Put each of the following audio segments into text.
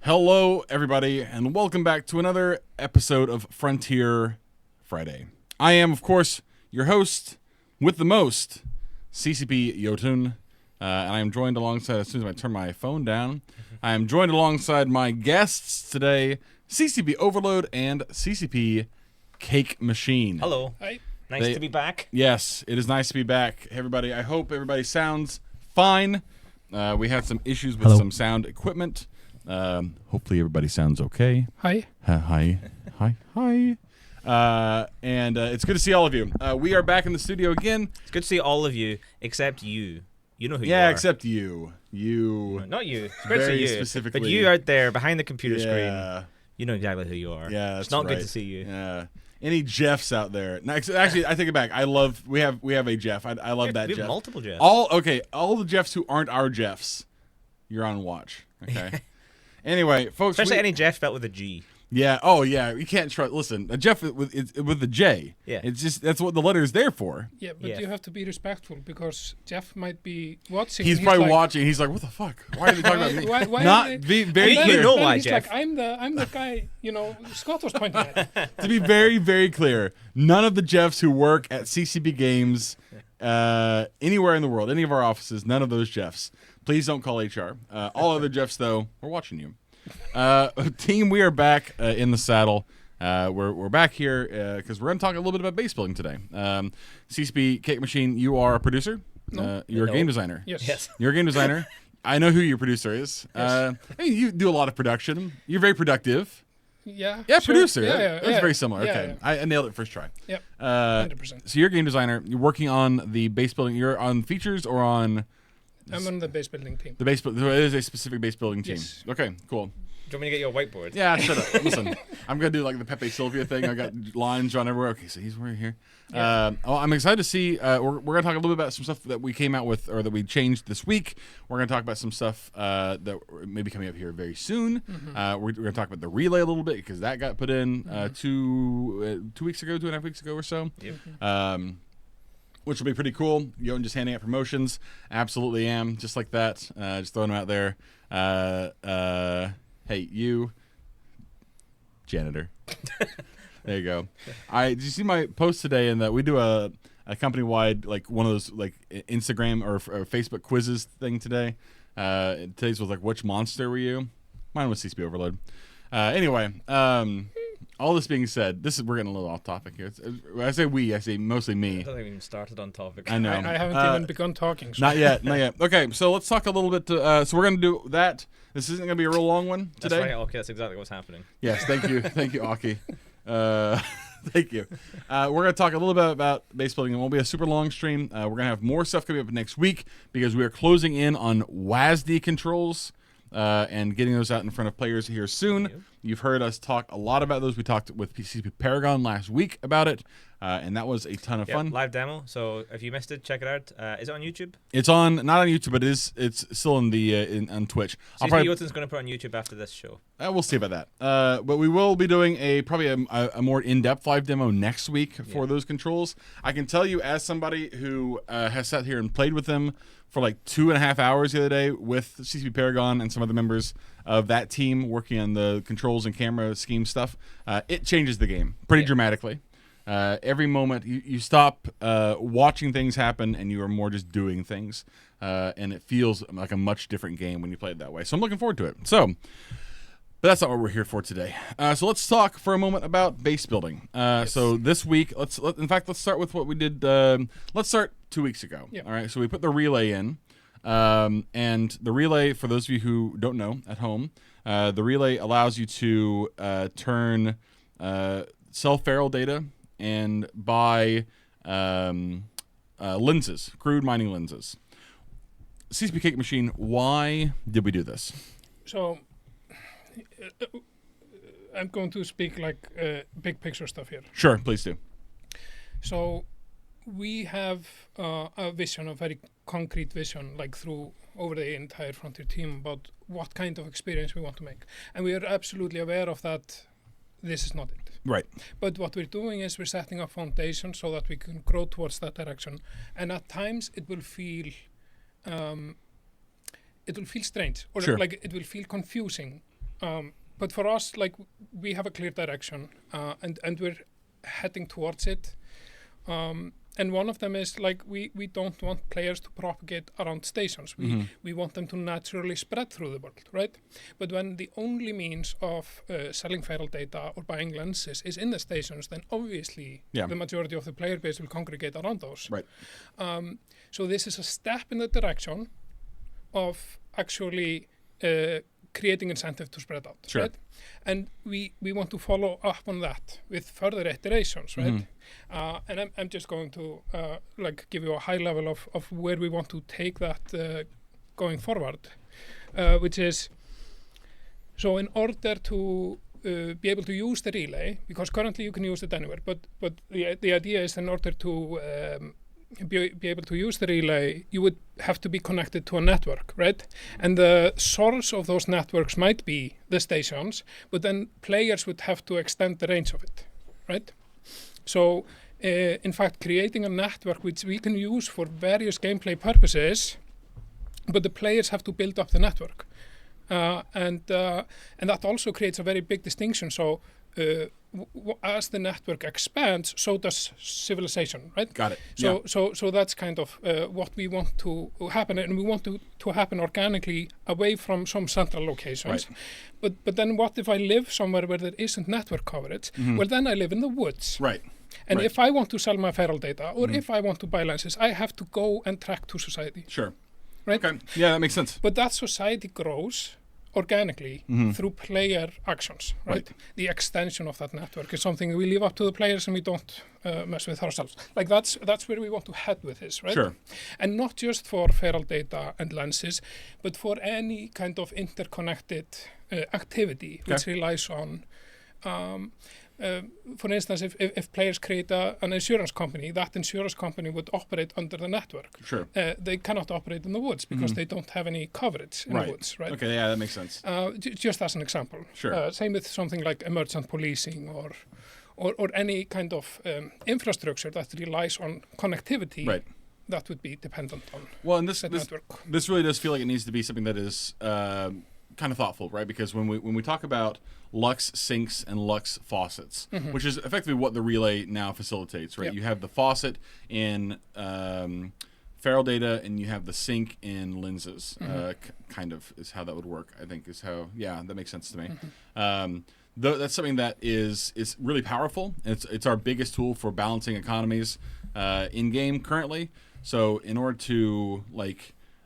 Hello, everybody, and welcome back to another episode of Frontier Friday. I am, of course, your host with the most, CCP Jötunn, and I am joined alongside, as soon as I turn my phone down, I am joined alongside my guests today, CCP Overload and CCP Cakemachine. Hello. Hi. Nice to be back. Yes, it is nice to be back, everybody. I hope everybody sounds fine. We had some issues with some sound equipment. Hopefully everybody sounds okay. Hi. Hi. And it's good to see all of you. We are back in the studio again. It's good to see all of you, except you. You know who you are. Yeah, except you. You. Not you. It's great to Very see you. specifically. But you out there behind the computer Yeah. screen, you know exactly who you are. Yeah, that's it's not right. good to see you. Yeah. Any Jeffs out there? No, actually, I take it back. We have a Jeff. I love that We have Jeff. multiple Jeffs. All the Jeffs who aren't our Jeffs, you're on watch. Okay. Anyway, folks. Especially any Jeff spelled with a G. Yeah. Oh, yeah. You can't trust. Listen, a Jeff with the J. Yeah. It's just that's what the letter is there for. Yeah, but Yeah. you have to be respectful because Jeff might be watching. He's and probably like, watching. He's like, "What the fuck? Why are they talking about me?" Why Not are they- be very You And clear. then- know then why, he's Jeff. like, I'm the guy. Scott was pointing at. To be very, very clear, none of the Jeffs who work at CCP Games anywhere in the world, any of our offices, none of those Jeffs. Please don't call HR. All other Jeffs, though, we're watching you. Team, we are back in the saddle. We're back here because we're going to talk a little bit about base building today. CCP Cakemachine, you are a producer. No. You're No. a game designer. Yes. You're a game designer. I know who your producer is. Yes. Hey, you do a lot of production. You're very productive. Yeah. Yeah, sure. producer. Yeah, That's very similar. Yeah, Okay, yeah. I nailed it first try. Yep. Uh, 100%. so you're a game designer. You're working on the base building. You're on features or on I'm on the base building team. the base. So it is a specific base building team. Yes. Okay, cool. Do you want me to get you a whiteboard? Yeah, shut up. Listen, I'm gonna do like the Pepe Sylvia thing. I got lines drawn everywhere. Okay, so he's right here. I'm excited to see. We're gonna talk a little bit about some stuff that we came out with or that we changed this week. We're gonna talk about some stuff that may be coming up here very soon. We're gonna talk about the relay a little bit because that got put in 2 weeks ago, 2.5 weeks ago or so. Yep. Which will be pretty cool. Jötunn just handing out promotions. Absolutely am. Just like that. Just throwing them out there. Hey, you, janitor. There you go. Did you see my post today in that we do a company-wide, like one of those like Instagram or Facebook quizzes thing today? Today's was like, which monster were you? Mine was CCP Overload. Anyway, all this being said, we're getting a little off topic here. I say we, I say mostly I me. don't think we even started on topic. I know. I haven't even begun talking. So. Not yet. Okay, so let's talk a little bit. So we're going to do that. This isn't going to be a real long one today. That's right. Okay, that's exactly what's happening. Yes, thank you. Thank you, Aki. Thank you. We're going to talk a little bit about base building. It won't be a super long stream. We're going to have more stuff coming up next week because we are closing in on WASD controls and getting those out in front of players here soon. Yep. You've heard us talk a lot about those. We talked with CCP Paragon last week about it, and that was a ton of fun. Live demo. So if you missed it, check it out. Is it on YouTube? It's not on YouTube, but it's still on the on Twitch. CCP Jötunn's going to put on YouTube after this show. We'll see about that. But we will be doing probably a more in-depth live demo next week for those controls. I can tell you, as somebody who has sat here and played with them for like 2.5 hours the other day with CCP Paragon and some other members of that team working on the controls and camera scheme stuff, it changes the game pretty dramatically. Every moment you stop watching things happen and you are more just doing things, and it feels like a much different game when you play it that way. So I'm looking forward to it. But that's not what we're here for today. So let's talk for a moment about base building. So this week, let's start with what we did. Let's start 2 weeks ago. Yep. All right. So we put the relay in, and the relay, for those of you who don't know at home, the relay allows you to turn sell feral data and buy lenses, crude mining lenses. CCP Cakemachine, why did we do this? So I'm going to speak like big picture stuff here. Sure, please do. So we have a vision, a very concrete vision, like through over the entire Frontier team about what kind of experience we want to make. And we are absolutely aware of that. This is not it. Right. But what we're doing is we're setting up foundation so that we can grow towards that direction. And at times it will feel strange, or Sure. like it will feel confusing But for us, like we have a clear direction, and we're heading towards it. And one of them is like we don't want players to propagate around stations. We want them to naturally spread through the world, right? But when the only means of selling feral data or buying lenses is in the stations, then obviously the majority of the player base will congregate around those. Right. So this is a step in the direction of actually creating incentive to spread out, Sure. right? And we want to follow up on that with further iterations, right? And I'm just going to like give you a high level of where we want to take that going forward, which is, so in order to be able to use the relay, because currently you can use it anywhere, but the idea is in order to be able to use the relay, you would have to be connected to a network, right? And the source of those networks might be the stations, but then players would have to extend the range of it, right? So, in fact, creating a network which we can use for various gameplay purposes, but the players have to build up the network. And that also creates a very big distinction. So, as the network expands, so does civilization, right? Got it. So that's kind of what we want to happen, and we want to happen organically away from some central locations. Right. But then what if I live somewhere where there isn't network coverage? Well, then I live in the woods. Right. And Right. if I want to sell my feral data, or if I want to buy lenses, I have to go and track to society. Sure. Right? Okay. Yeah, that makes sense. But that society grows organically through player actions, right? The extension of that network is something we leave up to the players, and we don't mess with ourselves. Like that's where we want to head with this, right? Sure. And not just for feral data and lenses, but for any kind of interconnected activity which relies on for instance, if players create an insurance company, that insurance company would operate under the network. Sure. They cannot operate in the woods because they don't have any coverage in the woods, right? Okay, yeah, that makes sense. Just as an example. Sure. Same with something like emergent policing or any kind of infrastructure that relies on connectivity. Right. That would be dependent on Well, and that network. this really does feel like it needs to be something that is kind of thoughtful, right? Because when we talk about Lux sinks and Lux faucets, which is effectively what the relay now facilitates, right? Yep. You have the faucet in feral data, and you have the sink in lenses. Kind of is how that would work. I think is how. Yeah, that makes sense to me. That's something that is really powerful. It's our biggest tool for balancing economies in game currently. So in order to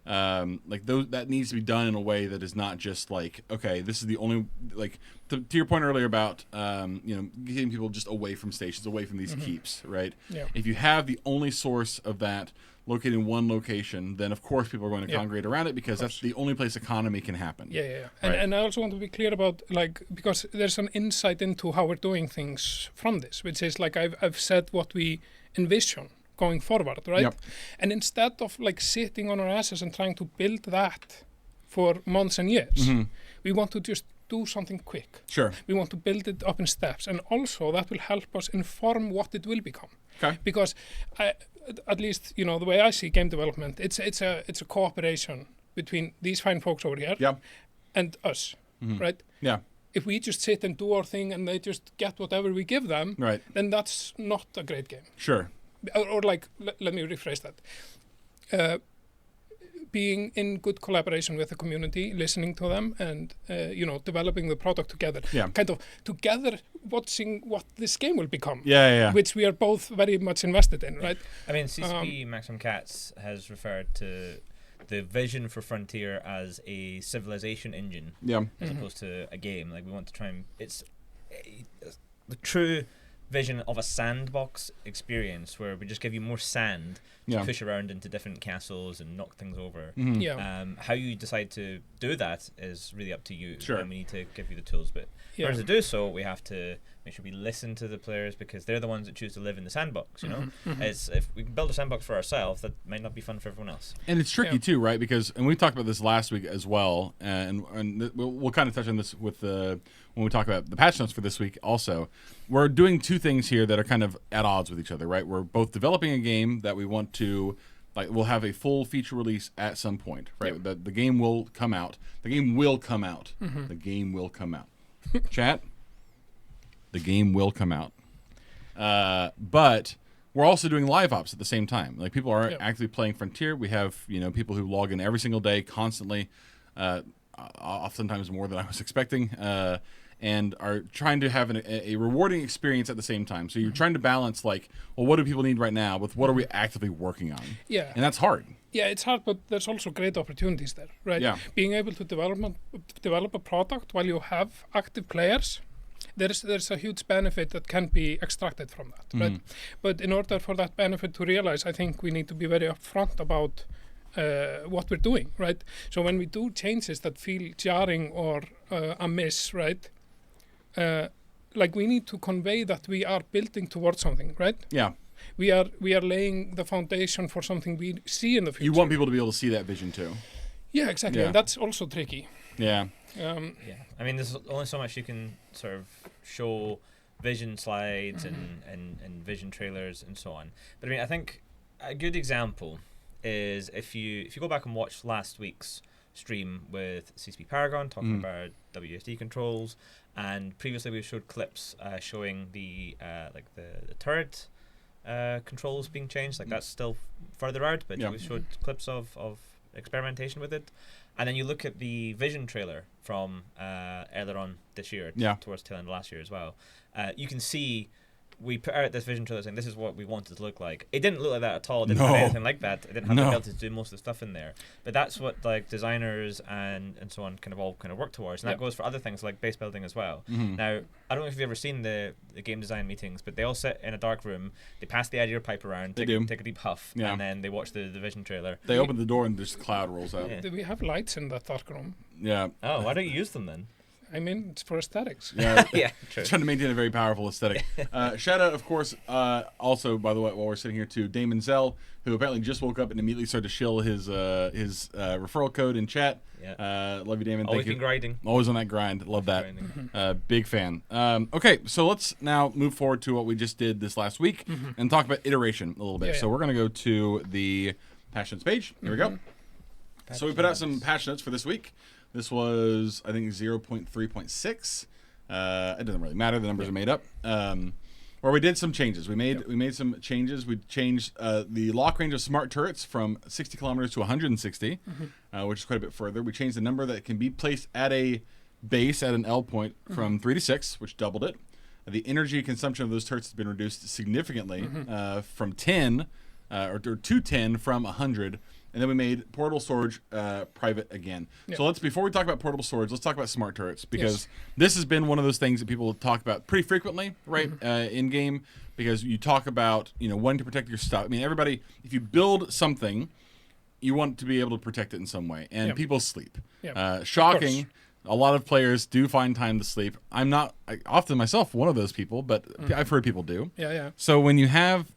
that needs to be done in a way that is not just like, okay, this is the only, like to your point earlier about getting people just away from stations, away from these keeps, right? Yeah. If you have the only source of that located in one location, then of course people are going to congregate around it, because that's the only place economy can happen. Yeah. Right. And I also want to be clear about, like, because there's an insight into how we're doing things from this, which is like I've said what we envision going forward, right? Yep. And instead of like sitting on our asses and trying to build that for months and years, we want to just do something quick. Sure. We want to build it up in steps, and also that will help us inform what it will become. Okay. Because at least the way I see game development, it's a cooperation between these fine folks over here and us, right? Yeah. If we just sit and do our thing and they just get whatever we give them, Right. then that's not a great game. Sure. Or let me rephrase that. Being in good collaboration with the community, listening to them, and developing the product together. Yeah. Kind of together watching what this game will become. Yeah. Which we are both very much invested in, right? I mean, CCP Maximum Cats has referred to the vision for Frontier as a civilization engine, as opposed to a game. Like, we want to try and the true vision of a sandbox experience where we just give you more sand to push around into different castles and knock things over. How you decide to do that is really up to you. Sure. And we need to give you the tools, but in order to do so, we have to make sure we listen to the players, because they're the ones that choose to live in the sandbox. It's, if we can build a sandbox for ourselves, that might not be fun for everyone else. And it's tricky too, right? Because, and we talked about this last week as well, and we'll kind of touch on this with when we talk about the patch notes for this week also. We're doing two things here that are kind of at odds with each other, right? We're both developing a game that we want to like we'll have a full feature release at some point, right? The game will come out. The game will come out. The game will come out. Chat. The game will come out. But we're also doing live ops at the same time. Like people are actively playing Frontier. We have people who log in every single day, constantly, oftentimes more than I was expecting, and are trying to have a rewarding experience at the same time. So you're trying to balance like, well, what do people need right now with what are we actively working on? Yeah, and that's hard. Yeah, it's hard, but there's also great opportunities there, right? Yeah, being able to develop a product while you have active players. There's a huge benefit that can be extracted from that, right? But in order for that benefit to realize, I think we need to be very upfront about what we're doing, right? So when we do changes that feel jarring or amiss, right? Like we need to convey that we are building towards something, right? Yeah. We are laying the foundation for something we see in the future. You want people to be able to see that vision too. Yeah, exactly. Yeah. And that's also tricky. Yeah. Yeah. I mean, there's only so much you can sort of show vision slides and vision trailers and so on. But I mean, I think a good example is if you go back and watch last week's stream with CCP Paragon talking about WSD controls, and previously we showed clips showing the turret controls being changed. Like that's still further out, but we showed clips of experimentation with it. And then you look at the Vision trailer from earlier on this year, towards the tail end of last year as well. You can see we put out this Vision trailer saying this is what we wanted to look like. It didn't look like that at all. It didn't have anything like that. It didn't have the ability to do most of the stuff in there. But that's what like designers and so on kind of all kind of work towards. And that goes for other things like base building as well. Now, I don't know if you've ever seen the game design meetings, but they all sit in a dark room. They pass the idea pipe around, take a deep huff, and then they watch the Vision trailer. They open the door and just a cloud rolls out. Do we have lights in that dark room? Yeah. Oh, why don't you use them then? I mean, it's for aesthetics. Yeah, true. Trying to maintain a very powerful aesthetic. Shout out, of course, also, by the way, while we're sitting here, to Damon Zell, who apparently just woke up and immediately started to shill his referral code in chat. Yeah. Love you, Damon. Always Thank you. been grinding. Always on that grind. Love that. Big fan. Okay, so let's now move forward to what we just did this last week and talk about iteration a little bit. So we're going to go to the patch notes page. Here we go. So we put out some patch notes for this week. This was, I think, 0.3.6. It doesn't really matter. The numbers are made up. Where we did some changes. We made some changes. We changed the lock range of smart turrets from 60 kilometers to 160, which is quite a bit further. We changed the number that can be placed at a base at an L point from 3 to 6, which doubled it. The energy consumption of those turrets has been reduced significantly from 10 or to 10 from 100. And then we made portable storage private again. So before we talk about portable storage, let's talk about smart turrets, because this has been one of those things that people talk about pretty frequently, right, in game, because you talk about wanting to protect your stuff. I mean, everybody, if you build something, you want to be able to protect it in some way, and people sleep. Shocking. A lot of players do find time to sleep. I'm not often myself one of those people, but I've heard people do. So when you have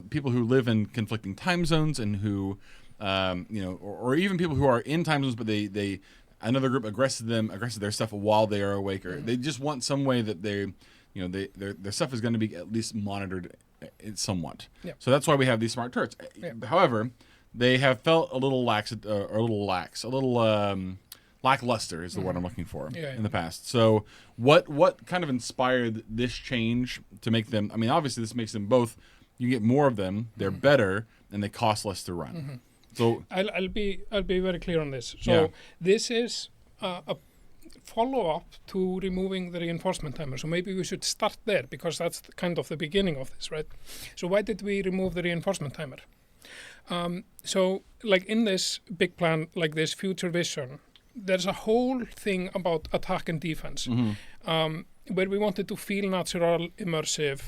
people who live in conflicting time zones and who or even people who are in time zones, but they another group aggressed their stuff while they are awake, or they just want some way that their stuff is going to be at least monitored somewhat. So that's why we have these smart turrets. However, they have felt a little lackluster is the word I'm looking for in the past. So what kind of inspired this change to make them? I mean, obviously this makes them both. You get more of them. They're better, and they cost less to run. So I'll be very clear on this. So this is a follow-up to removing the reinforcement timer. So maybe we should start there, because that's kind of the beginning of this, right? So why did we remove the reinforcement timer? So like in this big plan, like this future vision, there's a whole thing about attack and defense, where we wanted to feel natural, immersive,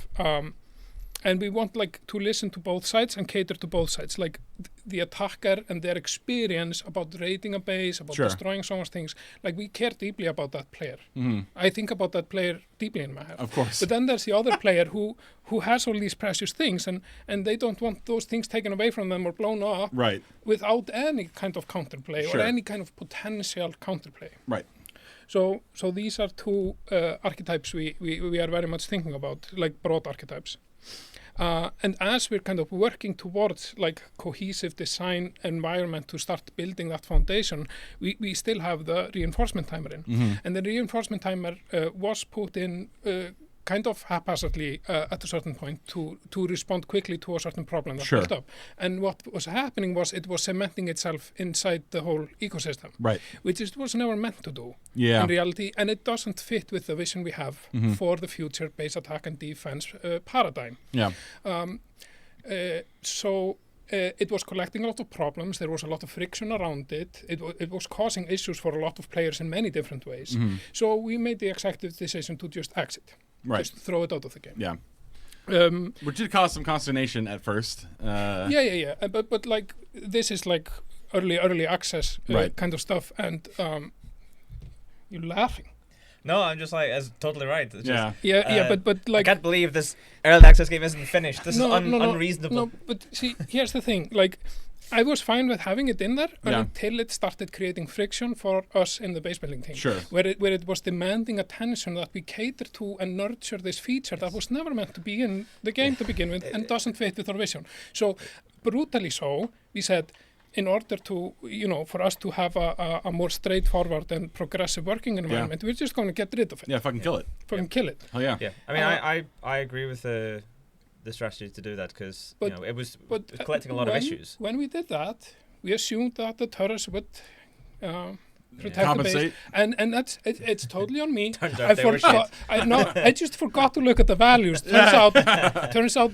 and we want like to listen to both sides and cater to both sides, like the attacker and their experience about raiding a base, about destroying someone's things. Like we care deeply about that player. I think about that player deeply in my head. Of course. But then there's the other player who has all these precious things, and they don't want those things taken away from them or blown up without any kind of counterplay or any kind of potential counterplay. Right. So these are two archetypes we are very much thinking about, like broad archetypes. And as we're kind of working towards like cohesive design environment to start building that foundation, we still have the reinforcement timer in. And the reinforcement timer was put in kind of haphazardly at a certain point to respond quickly to a certain problem that built up. And what was happening was it was cementing itself inside the whole ecosystem, which it was never meant to do in reality, and it doesn't fit with the vision we have for the future base attack and defense paradigm. So it was collecting a lot of problems. There was a lot of friction around it. It was causing issues for a lot of players in many different ways. So we made the executive decision to just exit. Just throw it out of the game. Which did cause some consternation at first. But like this is like early access kind of stuff, and you're laughing. No, I'm just like, that's totally right. It's but like I can't believe this early access game isn't finished. This is unreasonable. No, but see, here's the thing. Like, I was fine with having it in there until it started creating friction for us in the base building team. Where it was demanding attention that we cater to and nurture this feature that was never meant to be in the game to begin with and doesn't fit with our vision. So, brutally so, we said, in order to, for us to have a more straightforward and progressive working environment, we're just going to get rid of it. Fucking kill it. Kill it. Oh, yeah. I mean, I agree with the strategy to do that because it was collecting a lot of issues. When we did that, we assumed that the turrets would protect the base, and that's it's totally on me. I just forgot to look at the values. Turns out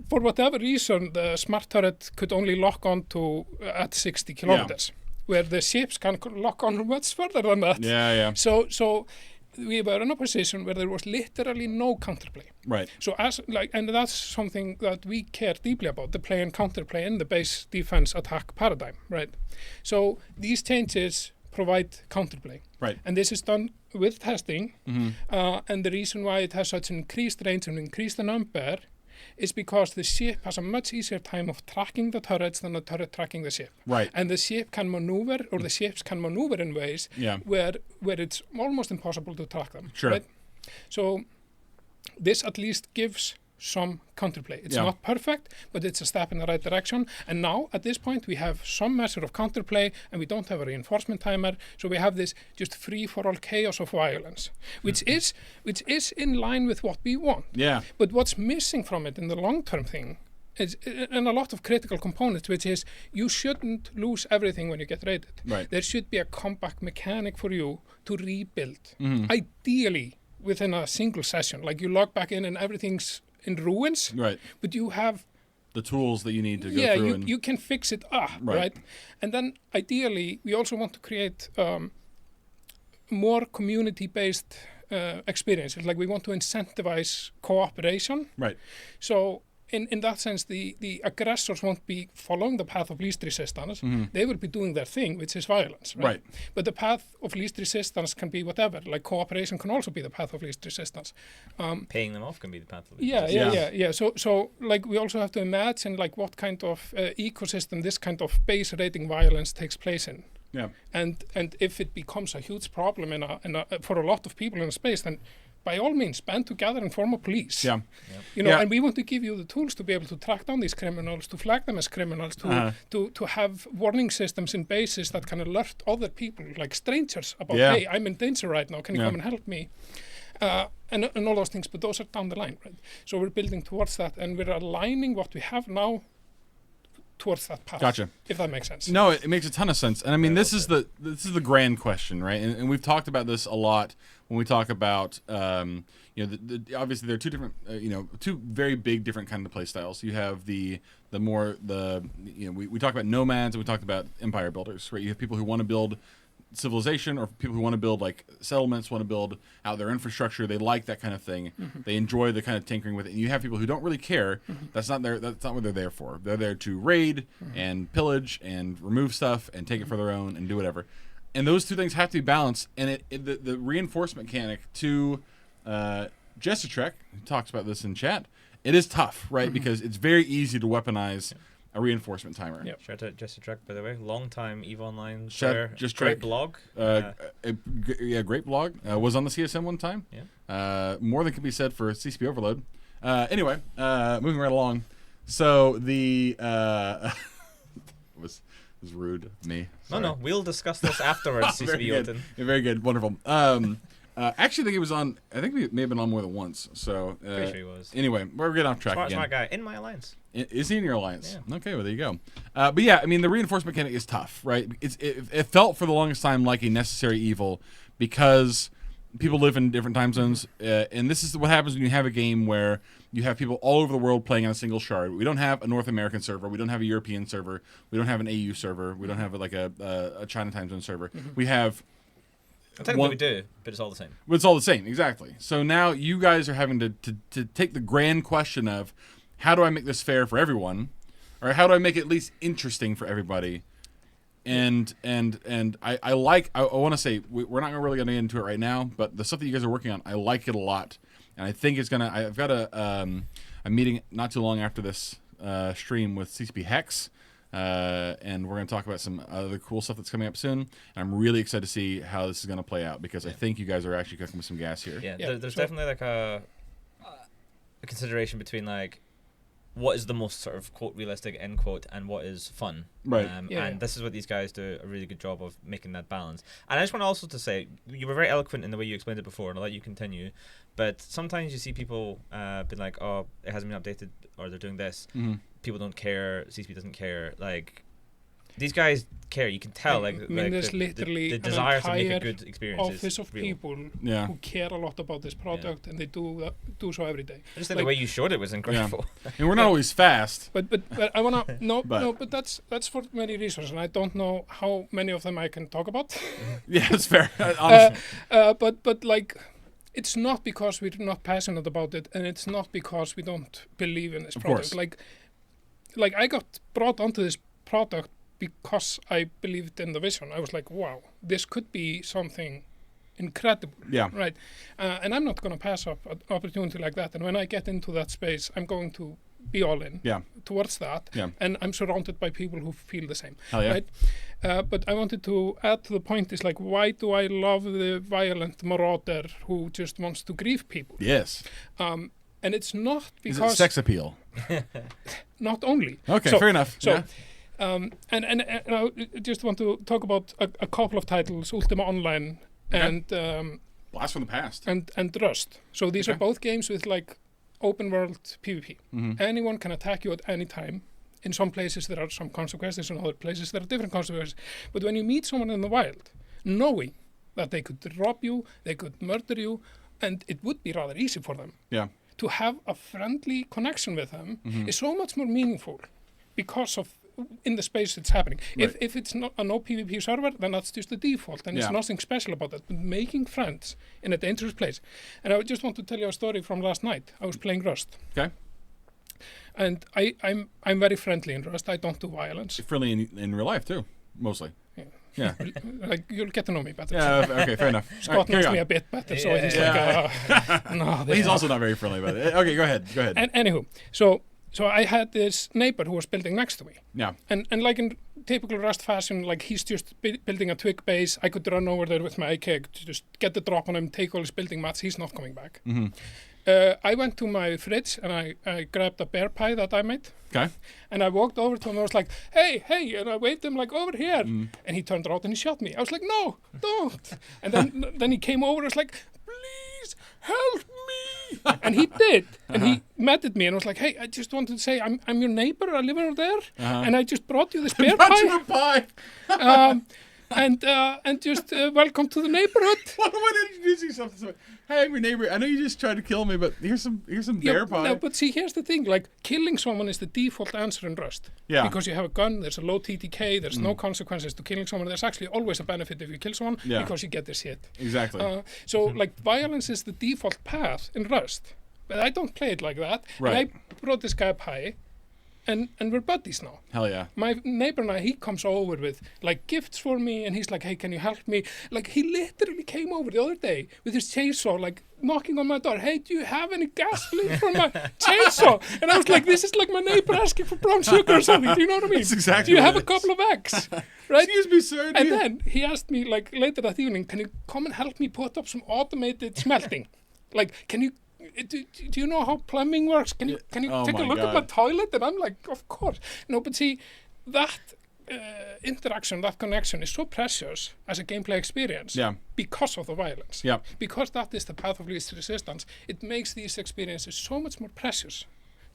for whatever reason the smart turret could only lock on to at 60 kilometers, where the ships can lock on much further than that. So we were in a position where there was literally no counterplay. So and that's something that we care deeply about, the play and counterplay in the base defense attack paradigm. So these changes provide counterplay. And this is done with testing. And the reason why it has such an increased range and increased the number is because the ship has a much easier time of tracking the turrets than the turret tracking the ship. And the ship can maneuver, or the ships can maneuver in ways where it's almost impossible to track them. So this at least gives some counterplay. It's not perfect, but it's a step in the right direction. And now, at this point, we have some measure of counterplay, and we don't have a reinforcement timer. So we have this just free-for-all chaos of violence, which is in line with what we want. But what's missing from it in the long-term thing is, and a lot of critical components, which is you shouldn't lose everything when you get raided. There should be a comeback mechanic for you to rebuild, ideally within a single session. Like you log back in and everything's in ruins, but you have the tools that you need to go through. You can fix it up, right? And then ideally, we also want to create more community-based experiences. Like we want to incentivize cooperation. So in that sense, the aggressors won't be following the path of least resistance. They will be doing their thing, which is violence. But the path of least resistance can be whatever. Like cooperation can also be the path of least resistance. Paying them off can be the path of least resistance. So like we also have to imagine like what kind of ecosystem this kind of base raiding violence takes place in. And if it becomes a huge problem for a lot of people in space, then by all means, band together and form a police. And we want to give you the tools to be able to track down these criminals, to flag them as criminals, to have warning systems in bases that can alert other people, like strangers, about, hey, I'm in danger right now, can you come and help me? And all those things, but those are down the line, So we're building towards that, and we're aligning what we have now towards that path. If that makes sense. No, it makes a ton of sense. And I mean, this is the grand question, right? And we've talked about this a lot when we talk about, obviously there are two different, two very big different kind of play styles. You have we talk about nomads and we talked about empire builders, right? You have people who want to build civilization, or people who want to build like settlements, want to build out their infrastructure. They like that kind of thing. They enjoy the kind of tinkering with it. And you have people who don't really care. That's not what they're there for. They're there to raid and pillage and remove stuff and take it for their own and do whatever. And those two things have to be balanced. And the reinforcement mechanic to Jestertrek, who talks about this in chat, it is tough, right? Because it's very easy to weaponize a reinforcement timer. Shout out Jestertrek, by the way. Long time EVE Online. Great blog. Great blog. Was on the CSM one time. More than can be said for CCP Overload. Anyway, moving right along. So the was rude of me. Sorry. No, we'll discuss this afterwards. CCP Jötunn. Very good, wonderful. Actually, I think it was on. I think we may have been on more than once. So Pretty sure he was. Anyway, we're getting off track again. Smart guy in my alliance. Is he in your alliance? Yeah. Okay, well there you go. But yeah, I mean the reinforcement mechanic is tough, right? It felt for the longest time like a necessary evil because people live in different time zones, and this is what happens when you have a game where you have people all over the world playing on a single shard. We don't have a North American server. We don't have a European server. We don't have an AU server. We don't have like a China time zone server. Mm-hmm. We have. Technically we do, but it's all the same. But it's all the same, exactly. So now you guys are having to take the grand question of how do I make this fair for everyone, or how do I make it at least interesting for everybody? And I want to say we're not really going to get into it right now, but the stuff that you guys are working on, I like it a lot, and I think it's gonna. I've got a meeting not too long after this stream with CCP Hex. And we're going to talk about some other cool stuff that's coming up soon. And I'm really excited to see how this is going to play out because I think you guys are actually cooking with some gas here. Yeah, there's definitely like a consideration between like what is the most sort of quote realistic end quote and what is fun. Right. And this is what these guys do a really good job of making that balance. And I just want also to say you were very eloquent in the way you explained it before, and I'll let you continue. But sometimes you see people be like, oh, it hasn't been updated, or they're doing this. Mm-hmm. People don't care. CCP doesn't care. Like these guys care. You can tell. I mean, there's literally the desire to make a an good experience. office of real. people who care a lot about this product, and they do so every day. I just think the way you showed it was incredible. Yeah. And we're not always fast. But I wanna but that's for many reasons, and I don't know how many of them I can talk about. Yeah, it's fair. But like. It's not because we're not passionate about it, and it's not because we don't believe in this product. Like I got brought onto this product because I believed in the vision. I was like, wow, this could be something incredible. Yeah. Right. And I'm not going to pass up an opportunity like that. And when I get into that space, I'm going to be all in towards that. Yeah. And I'm surrounded by people who feel the same. Hell yeah. Right? But I wanted to add to the point is like, why do I love the violent marauder who just wants to grieve people? Yes. And it's not because... Is it sex appeal? Not only. Okay, fair enough. So, and I just want to talk about a couple of titles, Ultima Online and... Blast from the Past. And Rust. So these are both games with like open world PvP. Mm-hmm. Anyone can attack you at any time. In some places there are some consequences, in other places there are different consequences. But when you meet someone in the wild, knowing that they could rob you, they could murder you, and it would be rather easy for them. Yeah. To have a friendly connection with them is so much more meaningful because of in the space it's happening. Right. If it's not a no PvP server, then that's just the default, and it's nothing special about that. But making friends in a dangerous place. And I just want to tell you a story from last night. I was playing Rust. Okay. And I'm very friendly in Rust. I don't do violence. You're friendly in real life too, mostly. Yeah. Like you'll get to know me better. Yeah. Okay. Fair enough. Scott knows me a bit better, so he's like, no. He's also not very friendly about it. Okay. Go ahead. And anywho, so I had this neighbor who was building next to me. Yeah. And like in typical Rust fashion, like he's just building a twig base. I could run over there with my AK to just get the drop on him, take all his building mats. He's not coming back. Mm-hmm. I went to my fridge and I grabbed a bear pie that I made. Okay. And I walked over to him and I was like, hey, and I waved him like over here. And he turned around and he shot me. I was like, no, don't. And then he came over and was like, please help me. And he did. And he met at me and was like, hey, I just wanted to say I'm your neighbor. I live over there. And I just brought you this bear pie. And just welcome to the neighborhood. What way to introduce yourself? Hey, I'm your neighbor. I know you just tried to kill me, but here's some bear pie. No, but see, here's the thing. Like, killing someone is the default answer in Rust. Yeah. Because you have a gun, there's a low TTK, there's no consequences to killing someone. There's actually always a benefit if you kill someone because you get this hit. Exactly. So, like, violence is the default path in Rust. But I don't play it like that. Right. And I brought this guy a pie. And we're buddies now. Hell yeah. My neighbor and he comes over with like gifts for me, and he's like, hey, can you help me? Like, he literally came over the other day with his chainsaw, like knocking on my door. Hey, do you have any gasoline for my chainsaw? And I was like, this is like my neighbor asking for brown sugar or something. Do you know what I mean? That's exactly do you have a couple of eggs? Right? Excuse me, sir. And then he asked me like later that evening, can you come and help me put up some automated smelting? Like, can you do you know how plumbing works? Can you take a look at my toilet? And I'm like, of course. No, but see, that interaction, that connection is so precious as a gameplay experience because of the violence. Yeah. Because that is the path of least resistance, it makes these experiences so much more precious.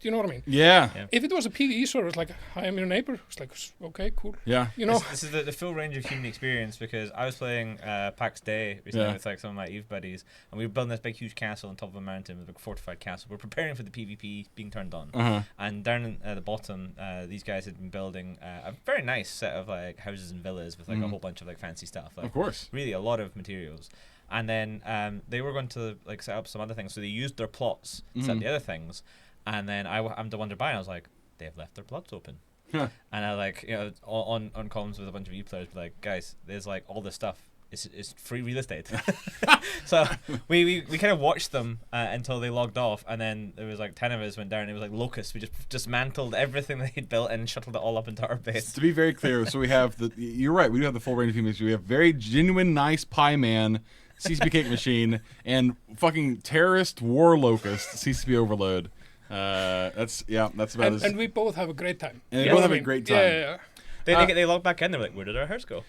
Do you know what I mean? Yeah. If it was a PvE server, it's like, hi, I'm your neighbor. It's like, okay, cool. Yeah. You know, this is the full range of human experience, because I was playing PAX Day recently with like some of my EVE buddies, and we were building this big, huge castle on top of a mountain, with a big fortified castle. We're preparing for the PvP being turned on, and down at the bottom, these guys had been building a very nice set of like houses and villas with like a whole bunch of like fancy stuff. Like, of course, really a lot of materials. And then they were going to like set up some other things, so they used their plots to set up the other things. And then I'm to wander by, and I was like, they've left their plots open. And I like, you know, on comms with a bunch of you players, like, guys, there's like all this stuff. It's free real estate. So we kind of watched them until they logged off, and then there was like 10 of us went down. And it was like locusts. We just dismantled everything they'd built and shuttled it all up into our base. To be very clear, so we have you're right. We do have the full range of humans. We have very genuine, nice pie man, CCP Cakemachine, and fucking terrorist war locust, CCP Overload. That's about it. And we both have a great time. And we both have a great time. Yeah. They logged back in. They were like, "Where did our house go?"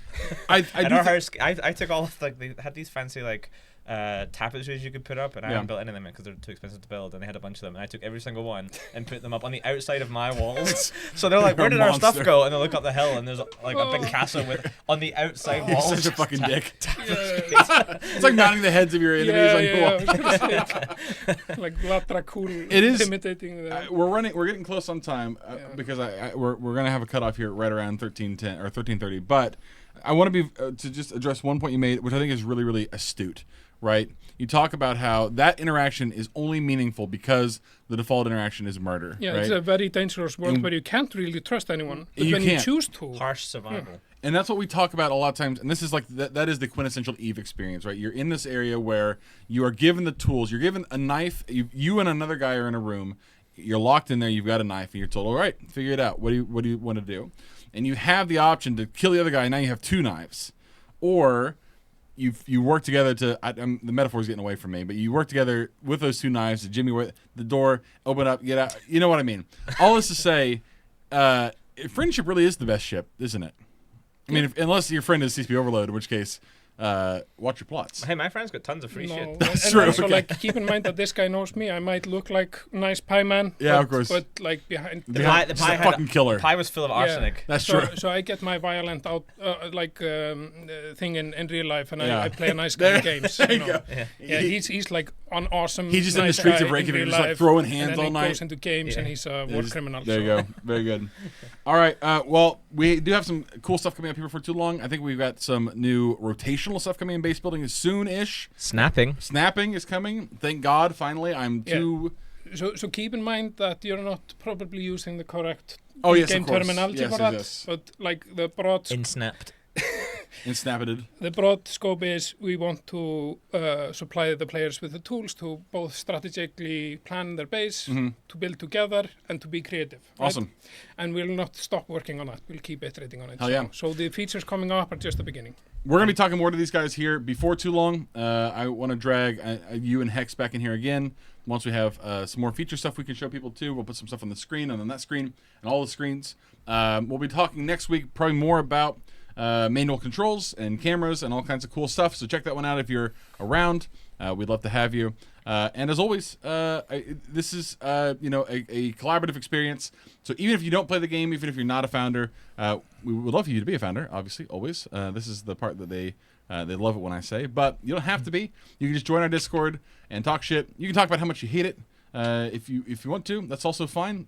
I took all of like they had these fancy like tapestries you could put up, and I haven't built any of them because they're too expensive to build, and they had a bunch of them, and I took every single one and put them up on the outside of my walls. So they're like, "Where did our stuff go?" And they look up the hill, and there's like a big castle with on the outside walls. You're such a fucking dick. It's like mounting the heads of your enemies on your wall. Like Latracool. It is imitating that. We're getting close on time because we're gonna have a cutoff here right around 13:10 or 13:30. But I want to be to just address one point you made, which I think is really, really astute. Right? You talk about how that interaction is only meaningful because the default interaction is murder. Yeah, right? It's a very dangerous world where you can't really trust anyone. But when you choose to. Harsh survival. And that's what we talk about a lot of times. And this is like, that is the quintessential EVE experience, right? You're in this area where you are given the tools. You're given a knife. You and another guy are in a room. You're locked in there. You've got a knife. And you're told, all right, figure it out. What do you want to do? And you have the option to kill the other guy. And now you have two knives. Or you work together to the metaphor is getting away from me, but you work together with those two knives to jimmy the door, open up, get out. You know what I mean? All this to say, friendship really is the best ship, isn't it? I mean, unless your friend is CCP Overload, in which case, watch your plots. Hey, my friend's got tons of free shit. That's true. Also, like, keep in mind that this guy knows me. I might look like nice pie man. Yeah, of course. But like behind the pie had fucking killer. The pie was full of arsenic. That's true. So I get my violent thing in real life, and I play a nice guy in games. There you go. Yeah, he's like an awesome. He's just nice in the streets guy of Reykjavik, in just real like throwing life, hands and then all night. He goes into games, and he's a war criminal. There you go. Very good. All right. Well, we do have some cool stuff coming up here before too long. I think we've got some new rotational stuff coming in base building soon-ish. Snapping is coming. Thank God. Finally, I'm too. So keep in mind that you're not probably using the correct game terminology for that. But like the broad Insnapped. Insnappeted. The broad scope is we want to supply the players with the tools to both strategically plan their base, to build together, and to be creative. Awesome. Right? And we'll not stop working on that. We'll keep iterating on it. Hell yeah. So the features coming up are just the beginning. We're going to be talking more to these guys here before too long. I want to drag you and Hex back in here again. Once we have some more feature stuff we can show people too, we'll put some stuff on the screen and on that screen and all the screens. We'll be talking next week probably more about manual controls and cameras and all kinds of cool stuff. So check that one out if you're around. We'd love to have you. And as always, this is a collaborative experience. So even if you don't play the game, even if you're not a founder, we would love for you to be a founder. Obviously, always. This is the part that they love it when I say. But you don't have to be. You can just join our Discord and talk shit. You can talk about how much you hate it. If you want to, that's also fine.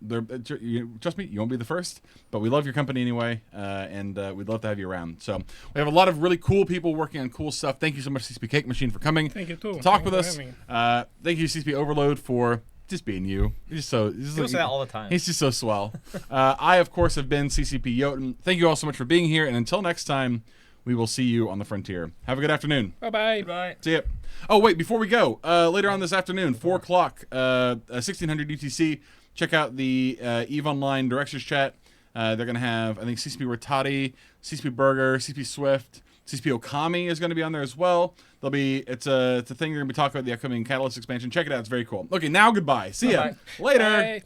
Trust me, you won't be the first, but we love your company anyway, and we'd love to have you around. So we have a lot of really cool people working on cool stuff. Thank you so much, CCP Cakemachine, for coming. Thank you too. To talk with us. Thank you, CCP Overload, for just being you. He's so. He'll say that all the time. He's just so swell. I, of course, have been CCP Jötunn. Thank you all so much for being here, and until next time, we will see you on the frontier. Have a good afternoon. Bye-bye. Bye. See ya. Oh, wait, before we go, later on this afternoon, 4 o'clock, 1600 UTC, check out the EVE Online Directors Chat. They're going to have, I think, CCP Rotati, CCP Burger, CCP Swift, CCP Okami is going to be on there as well. It's a thing you're going to be talking about the upcoming Catalyst expansion. Check it out. It's very cool. Okay, now goodbye. See ya. Bye-bye. Later. Bye.